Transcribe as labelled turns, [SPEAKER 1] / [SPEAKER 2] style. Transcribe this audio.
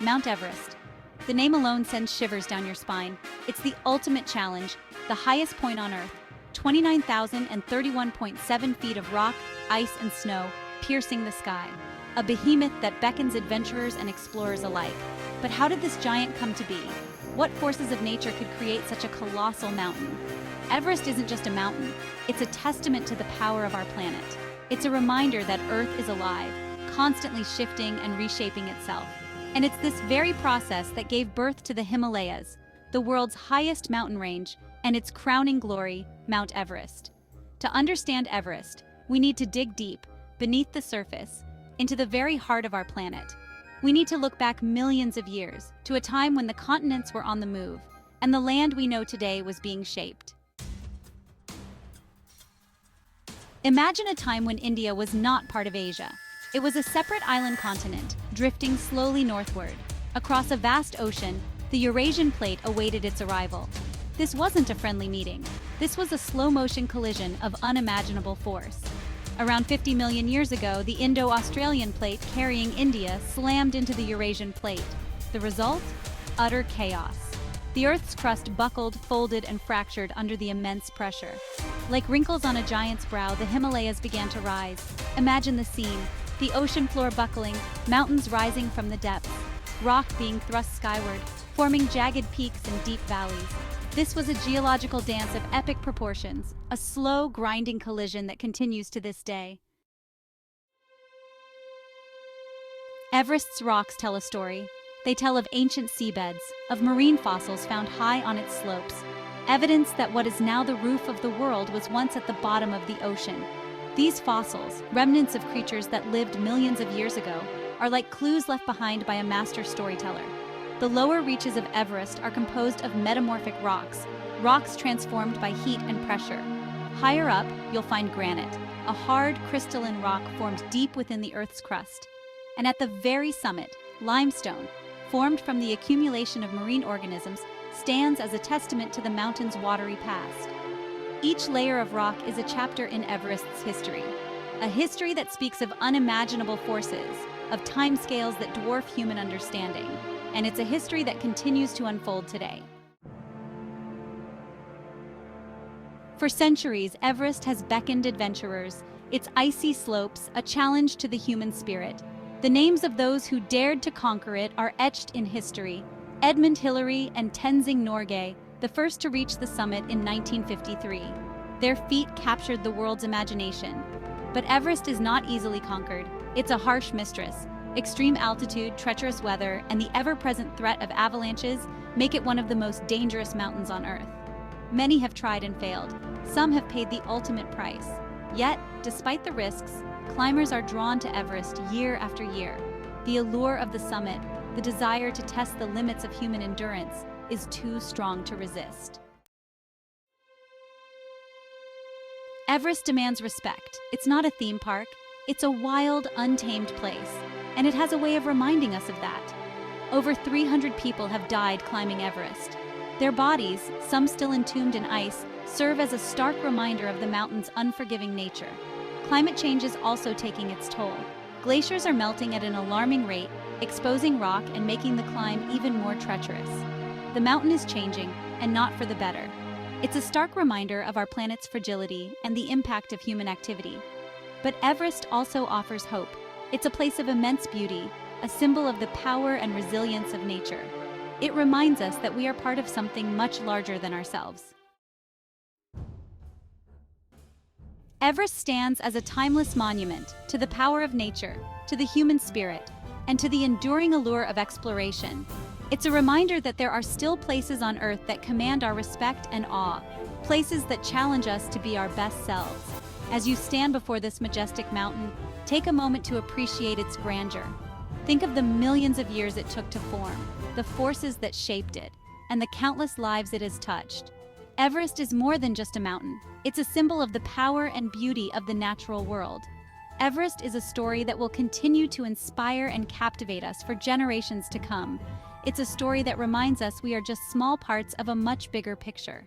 [SPEAKER 1] Mount Everest. The name alone sends shivers down your spine. It's the ultimate challenge, the highest point on Earth. 29,031.7 feet of rock, ice, and snow piercing the sky. A behemoth that beckons adventurers and explorers alike. But how did this giant come to be? What forces of nature could create such a colossal mountain? Everest isn't just a mountain, it's a testament to the power of our planet. It's a reminder that Earth is alive, constantly shifting and reshaping itself. And it's this very process that gave birth to the Himalayas, the world's highest mountain range, and its crowning glory, Mount Everest. To understand Everest, we need to dig deep, beneath the surface, into the very heart of our planet. We need to look back millions of years, to a time when the continents were on the move, and the land we know today was being shaped. Imagine a time when India was not part of Asia. It was a separate island continent, drifting slowly northward. Across a vast ocean, the Eurasian plate awaited its arrival. This wasn't a friendly meeting. This was a slow-motion collision of unimaginable force. Around 50 million years ago, the Indo-Australian plate carrying India slammed into the Eurasian plate. The result? Utter chaos. The Earth's crust buckled, folded, and fractured under the immense pressure. Like wrinkles on a giant's brow, the Himalayas began to rise. Imagine the scene: the ocean floor buckling, mountains rising from the depths, rock being thrust skyward, forming jagged peaks and deep valleys. This was a geological dance of epic proportions, a slow, grinding collision that continues to this day. Everest's rocks tell a story. They tell of ancient seabeds, of marine fossils found high on its slopes, evidence that what is now the roof of the world was once at the bottom of the ocean. These fossils, remnants of creatures that lived millions of years ago, are like clues left behind by a master storyteller. The lower reaches of Everest are composed of metamorphic rocks, rocks transformed by heat and pressure. Higher up, you'll find granite, a hard, crystalline rock formed deep within the Earth's crust. And at the very summit, limestone, formed from the accumulation of marine organisms, stands as a testament to the mountain's watery past. Each layer of rock is a chapter in Everest's history, a history that speaks of unimaginable forces, of timescales that dwarf human understanding, and it's a history that continues to unfold today. For centuries, Everest has beckoned adventurers, its icy slopes a challenge to the human spirit. The names of those who dared to conquer it are etched in history: Edmund Hillary and Tenzing Norgay, the first to reach the summit in 1953. Their feat captured the world's imagination. But Everest is not easily conquered. It's a harsh mistress. Extreme altitude, treacherous weather, and the ever-present threat of avalanches make it one of the most dangerous mountains on Earth. Many have tried and failed. Some have paid the ultimate price. Yet, despite the risks, climbers are drawn to Everest year after year. The allure of the summit, the desire to test the limits of human endurance, is too strong to resist. Everest demands respect. It's not a theme park. It's a wild, untamed place, and it has a way of reminding us of that. Over 300 people have died climbing Everest. Their bodies, some still entombed in ice, serve as a stark reminder of the mountain's unforgiving nature. Climate change is also taking its toll. Glaciers are melting at an alarming rate, exposing rock and making the climb even more treacherous. The mountain is changing, and not for the better. It's a stark reminder of our planet's fragility and the impact of human activity. But Everest also offers hope. It's a place of immense beauty, a symbol of the power and resilience of nature. It reminds us that we are part of something much larger than ourselves. Everest stands as a timeless monument to the power of nature, to the human spirit, and to the enduring allure of exploration. It's a reminder that there are still places on Earth that command our respect and awe, places that challenge us to be our best selves. As you stand before this majestic mountain, take a moment to appreciate its grandeur. Think of the millions of years it took to form, the forces that shaped it, and the countless lives it has touched. Everest is more than just a mountain. It's a symbol of the power and beauty of the natural world. Everest is a story that will continue to inspire and captivate us for generations to come. It's a story that reminds us we are just small parts of a much bigger picture.